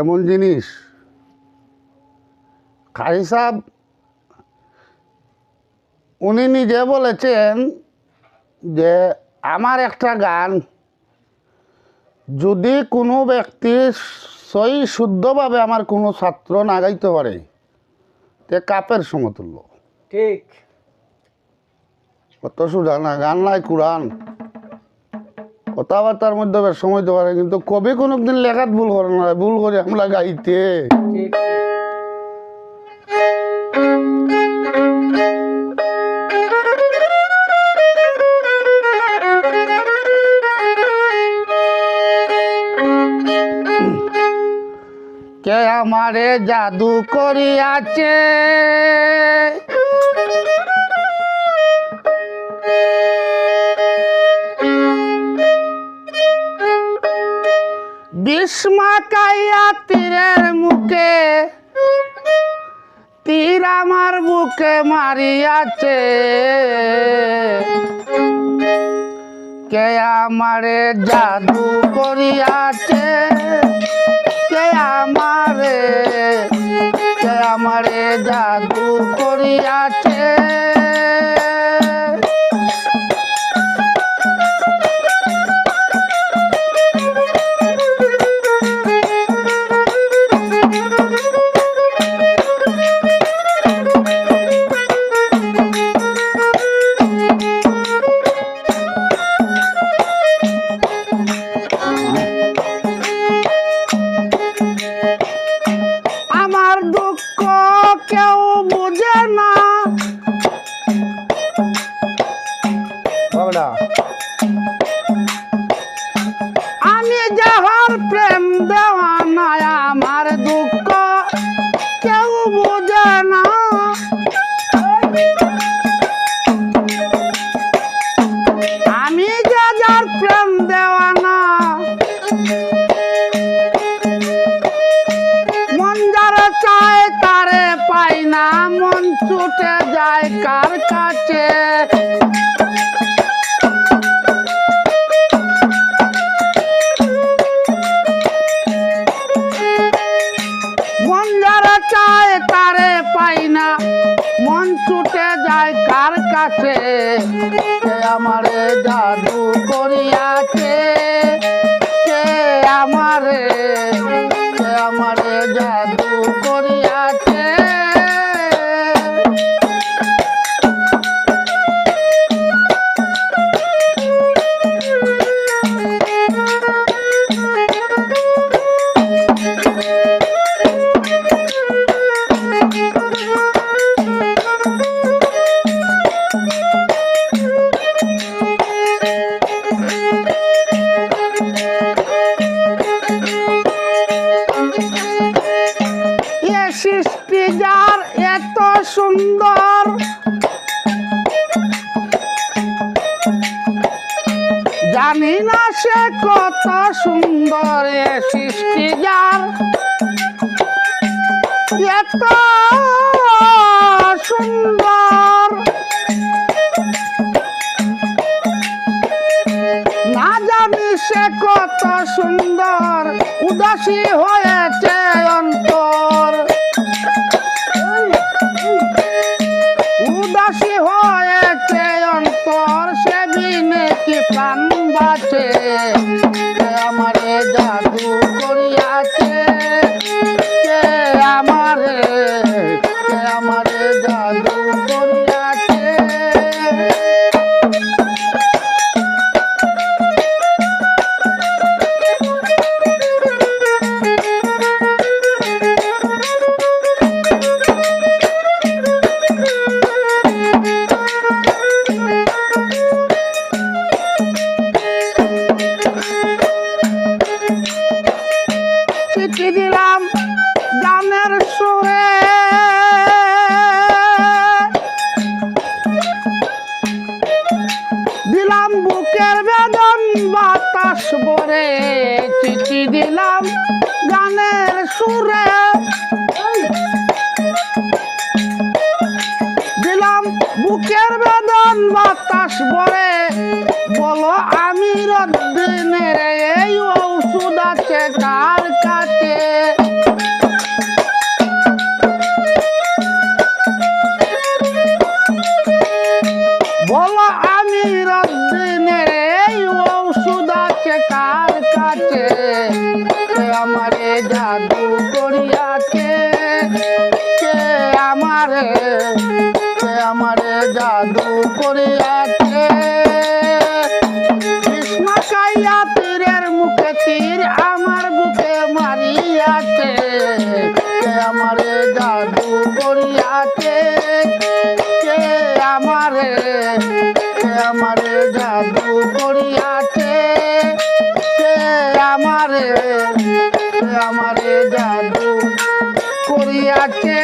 এমন জিনিস কারি সাহেব উনি নিজে বলেছেন যে আমার একটা গান যদি কোনো ব্যক্তি সই শুদ্ধভাবে আমার কোনো ছাত্র না গাইতে পারে তে কাপের সমতুল্য। ঠিক। কত সুজা না, গান নাই কোরআন, কথাবার্তার মধ্যে বেশ সময় দিতে পারে, কিন্তু কবি কোনোদিন লেখাত ভুল করে না, ভুল করে আমরা গাইতে। ঠিক। কে আমারে জাদু করিয়াছে বিস্মা কাইয়া তীরের মুখে তীর আমার বুকে মারিয়াছে কে আমারে জাদু করিয়াছে কে আমারে জাদু করিয়াছে আমার দুঃখ কেউ বুঝে না আমি যাহার প্রেম দেওয়ানা আমার দুঃখ কেউ বুঝে না আমি যার প্রেম দেওয়ানা মন যারা চায় তারে পাই না মন ছুটে যায় কার কাছে মন যারা চায় তারে পাই না মন ছুটে যায় কার কাছে কে আমারে জাদু করিয়াছে কে আমারে জাদু করিয়াছে সৃষ্টি যার এত সুন্দর জানি না সে কত সুন্দর এ সৃষ্টি যার এত সুন্দর না জানি সে কত সুন্দর উদাসী হয়েছে অন্তর উদাসী হয়েছে অন্তর সে বিনে কি প্রাণ বাঁচে কে আমারে জাদু করিয়াছে কে আমারে জাদু করিয়াছে চিঠি দিলাম গানের সুরে দিলাম বুকের বেদন বাতাস ভরে চিঠি দিলাম গানের সুরে দিলাম বুকের বেদন বাতাস ভরে বলো আমি রদ্দিনের এই ঔষধ আছে কার কাছে বলো আমি রদ্দিনের এই ঔষধ আছে কার কাছে, কে আমারে জাদু করিয়াছে, কে আমারে জাদু করিয়াছে। কৃষ্ণ কাইয়া তীরের মুখে তীর আমার বুকে মারিয়াছে, কে আমারে জাদু করিয়াছে, কে আমারে জাদু করিয়াছে, কে আমারে জাদু করিয়াছে।